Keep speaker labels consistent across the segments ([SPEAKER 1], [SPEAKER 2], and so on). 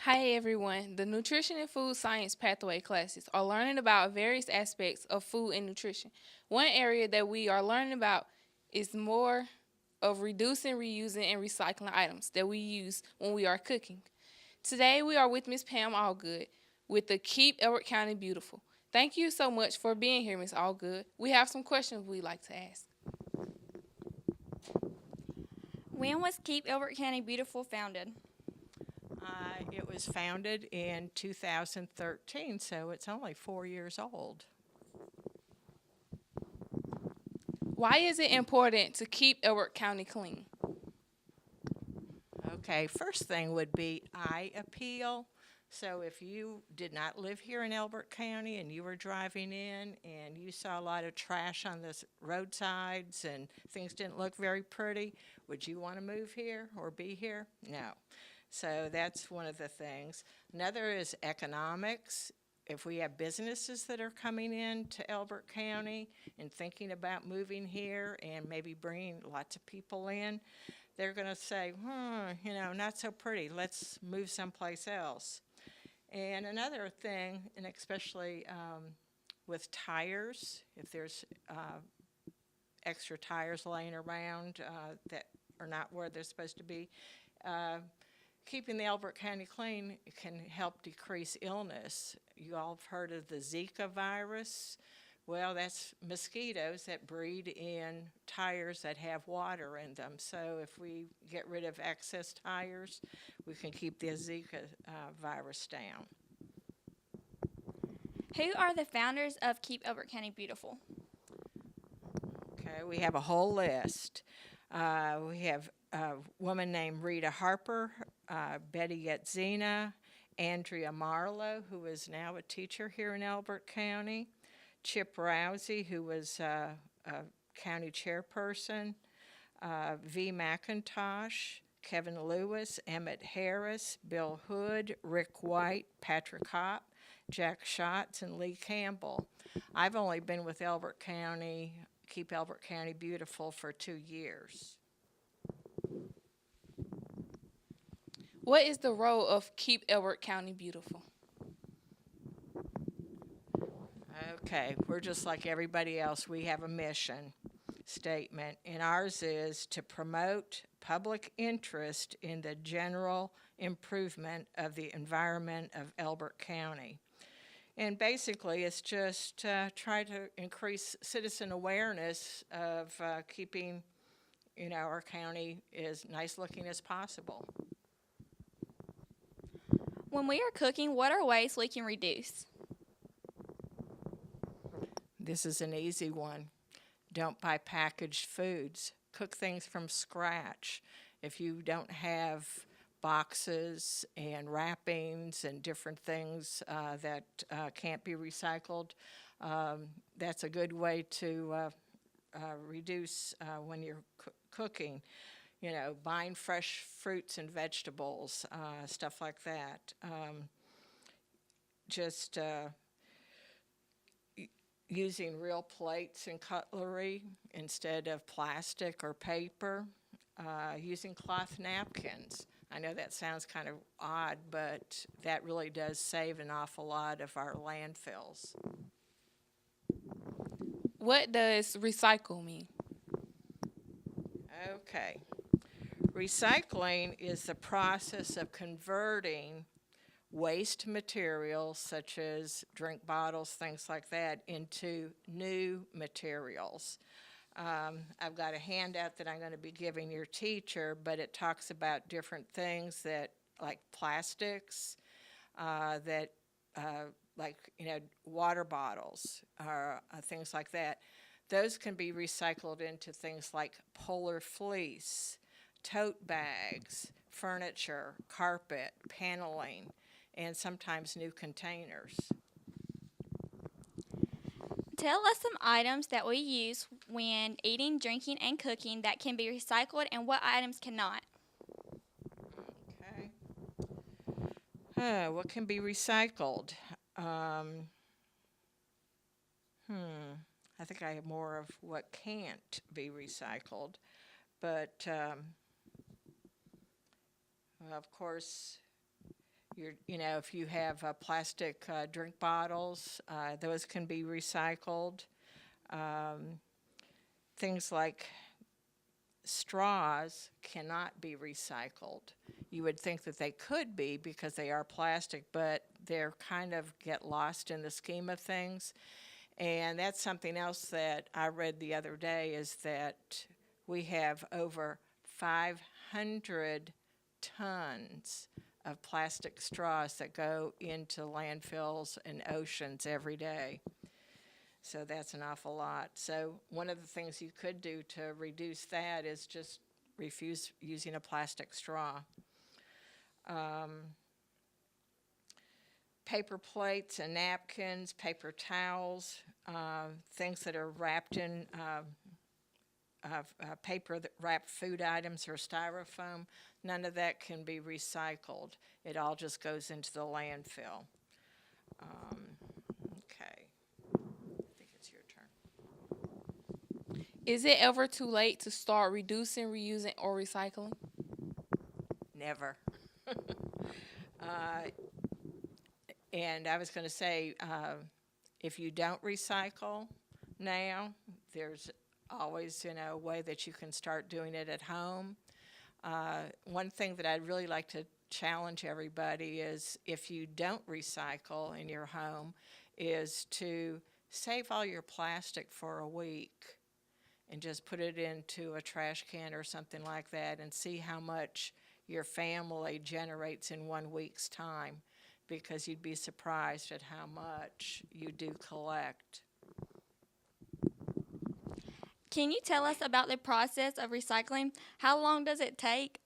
[SPEAKER 1] Hi everyone. The Nutrition and Food Science Pathway classes are learning about various aspects of food and nutrition. One area that we are learning about is more of reducing, reusing, and recycling items that we use when we are cooking. Today we are with Miss Pam Allgood with the Keep Elbert County Beautiful. Thank you so much for being here, Miss Allgood. We have some questions we'd like to ask.
[SPEAKER 2] When was Keep Elbert County Beautiful founded?
[SPEAKER 3] It was founded in 2013, so it's only 4 years old.
[SPEAKER 1] Why is it important to keep Elbert County clean?
[SPEAKER 3] Okay, first thing would be eye appeal. So if you did not live here in Elbert County and you were driving in and you saw a lot of trash on the roadsides and things didn't look very pretty, would you want to move here or be here? No. So that's one of the things. Another is economics. If we have businesses that are coming in to Elbert County and thinking about moving here and maybe bringing lots of people in, they're going to say, not so pretty. Let's move someplace else. And another thing, and especially with tires, if there's extra tires laying around that are not where they're supposed to be, uh, keeping the Elbert County clean can help decrease illness. You all have heard of the Zika virus. Well, that's mosquitoes that breed in tires that have water in them. So if we get rid of excess tires, we can keep the Zika virus down.
[SPEAKER 2] Who are the founders of Keep Elbert County Beautiful?
[SPEAKER 3] Okay, we have a whole list. We have a woman named Rita Harper, Betty Yetzina, Andrea Marlowe, who is now a teacher here in Elbert County, Chip Rousey, who was a county chairperson, V. McIntosh, Kevin Lewis, Emmett Harris, Bill Hood, Rick White, Patrick Hopp, Jack Schatz, and Lee Campbell. I've only been with Elbert County, Keep Elbert County Beautiful, for 2 years.
[SPEAKER 1] What is the role of Keep Elbert County Beautiful?
[SPEAKER 3] Okay, we're just like everybody else. We have a mission statement, and ours is to promote public interest in the general improvement of the environment of Elbert County. And basically, it's just try to increase citizen awareness of keeping, our county as nice looking as possible.
[SPEAKER 2] When we are cooking, what are ways we can reduce?
[SPEAKER 3] This is an easy one. Don't buy packaged foods. Cook things from scratch. If you don't have boxes and wrappings and different things that can't be recycled, that's a good way to reduce when you're cooking. Buying fresh fruits and vegetables, stuff like that. Just using real plates and cutlery instead of plastic or paper, using cloth napkins. I know that sounds kind of odd, but that really does save an awful lot of our landfills.
[SPEAKER 1] What does recycle mean?
[SPEAKER 3] Okay. Recycling is the process of converting waste materials such as drink bottles, things like that, into new materials. I've got a handout that I'm going to be giving your teacher, but it talks about different things that, like plastics, that like water bottles, or things like that. Those can be recycled into things like polar fleece, tote bags, furniture, carpet, paneling, and sometimes new containers.
[SPEAKER 2] Tell us some items that we use when eating, drinking, and cooking that can be recycled and what items cannot.
[SPEAKER 3] Okay. What can be recycled? I think I have more of what can't be recycled. But, of course, if you have plastic drink bottles, those can be recycled. Um, Things like straws cannot be recycled. You would think that they could be because they are plastic, but they're kind of get lost in the scheme of things. And that's something else that I read the other day is that we have over 500 tons of plastic straws that go into landfills and oceans every day. So that's an awful lot. So one of the things you could do to reduce that is just refuse using a plastic straw. Paper plates and napkins, paper towels, things that are wrapped in paper that wrap food items or styrofoam, none of that can be recycled. It all just goes into the landfill. Okay. I think it's your turn.
[SPEAKER 1] Is it ever too late to start reducing, reusing, or recycling?
[SPEAKER 3] Never. And I was going to say, if you don't recycle now, there's always, a way that you can start doing it at home. One thing that I'd really like to challenge everybody is if you don't recycle in your home is to save all your plastic for a week and just put it into a trash can or something like that and see how much your family generates in 1 week's time, because you'd be surprised at how much you do collect.
[SPEAKER 2] Can you tell us about the process of recycling? How long does it take?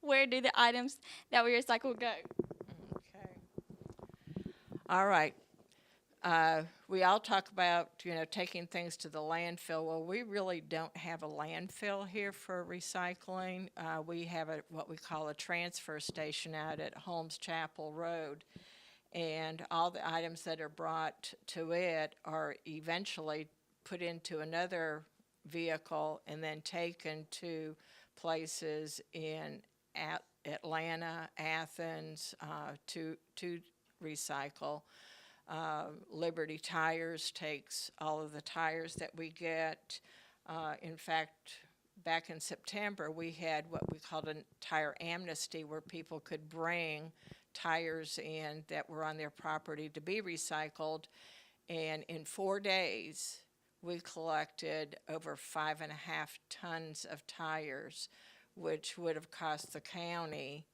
[SPEAKER 2] Where do the items that we recycle go?
[SPEAKER 3] Okay. All right. We all talk about, taking things to the landfill. Well, we really don't have a landfill here for recycling. We have what we call a transfer station out at Holmes Chapel Road. And all the items that are brought to it are eventually put into another vehicle and then taken to places in Atlanta, Athens, to recycle. Liberty Tires takes all of the tires that we get. In fact, back in September, we had what we called a tire amnesty, where people could bring tires in that were on their property to be recycled. And in 4 days, we collected over 5.5 tons of tires, which would have cost the county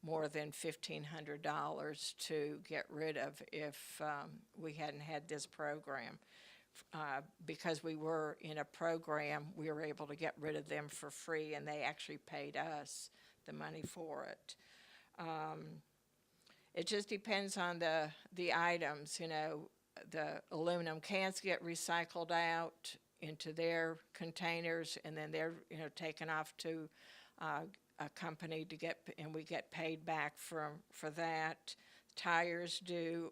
[SPEAKER 3] more than $1,500 to get rid of if we hadn't had this program. Because we were in a program, we were able to get rid of them for free, and they actually paid us the money for it. It just depends on the items. The aluminum cans get recycled out into their containers, and then they're taken off to a company to get, and we get paid back for that. Tires do.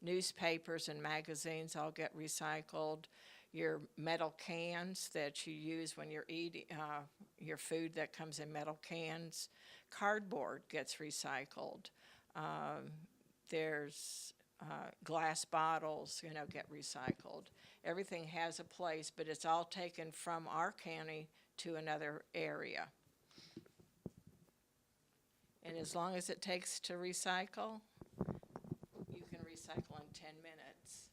[SPEAKER 3] Newspapers and magazines all get recycled. Your metal cans that you use when you're eating your food that comes in metal cans. Cardboard gets recycled. There's glass bottles, get recycled. Everything has a place, but it's all taken from our county to another area. And as long as it takes to recycle, you can recycle in 10 minutes.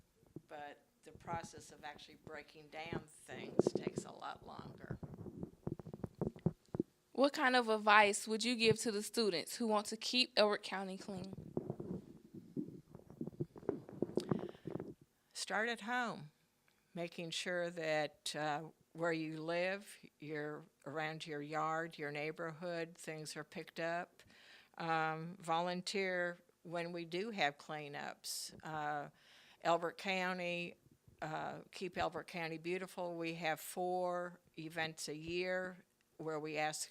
[SPEAKER 3] But the process of actually breaking down things takes a lot longer.
[SPEAKER 1] What kind of advice would you give to the students who want to keep Elbert County clean?
[SPEAKER 3] Start at home, making sure that where you live, you're around your yard, your neighborhood, things are picked up. Volunteer when we do have cleanups. Elbert County, Keep Elbert County Beautiful, we have 4 events a year where we ask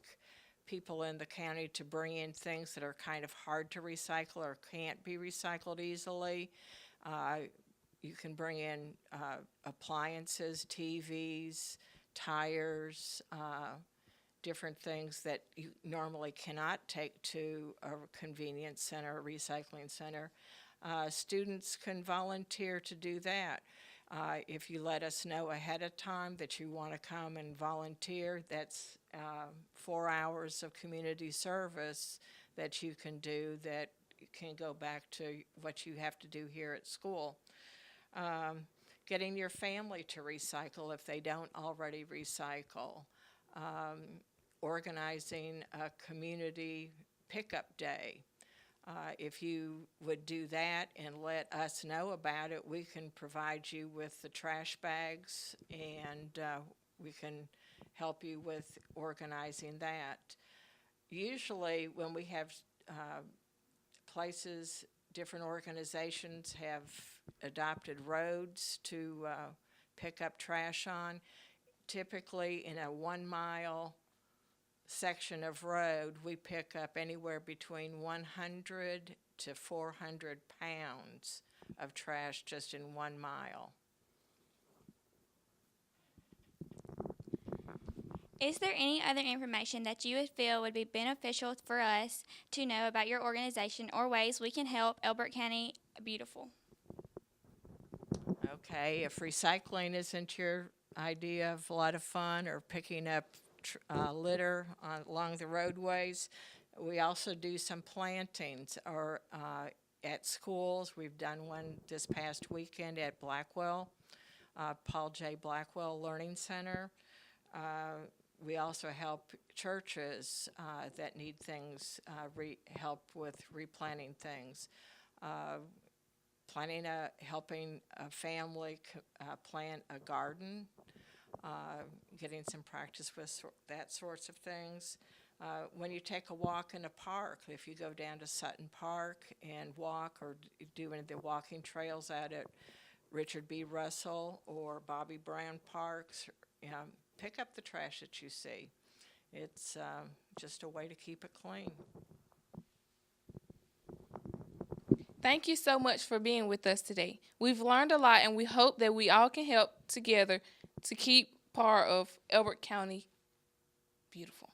[SPEAKER 3] people in the county to bring in things that are kind of hard to recycle or can't be recycled easily. You can bring in appliances, TVs, tires, different things that you normally cannot take to a convenience center, a recycling center. Students can volunteer to do that. If you let us know ahead of time that you want to come and volunteer, that's 4 hours of community service that you can do that can go back to what you have to do here at school. Getting your family to recycle if they don't already recycle. Organizing a community pickup day. If you would do that and let us know about it, we can provide you with the trash bags, and we can help you with organizing that. Usually when we have places, different organizations have adopted roads to pick up trash on. Typically in a 1 mile section of road, we pick up anywhere between 100 to 400 pounds of trash just in 1 mile.
[SPEAKER 2] Is there any other information that you would feel would be beneficial for us to know about your organization or ways we can help Elbert County beautiful?
[SPEAKER 3] Okay, if recycling isn't your idea of a lot of fun, or picking up litter along the roadways, we also do some plantings or at schools. We've done one this past weekend at Blackwell, Paul J. Blackwell Learning Center. We also help churches that need things, help with replanting things. Helping a family plant a garden, getting some practice with that sorts of things. When you take a walk in a park, if you go down to Sutton Park and walk, or do any of the walking trails out at Richard B. Russell or Bobby Brown Parks, pick up the trash that you see. It's just a way to keep it clean.
[SPEAKER 1] Thank you so much for being with us today. We've learned a lot, and we hope that we all can help together to keep part of Elbert County beautiful.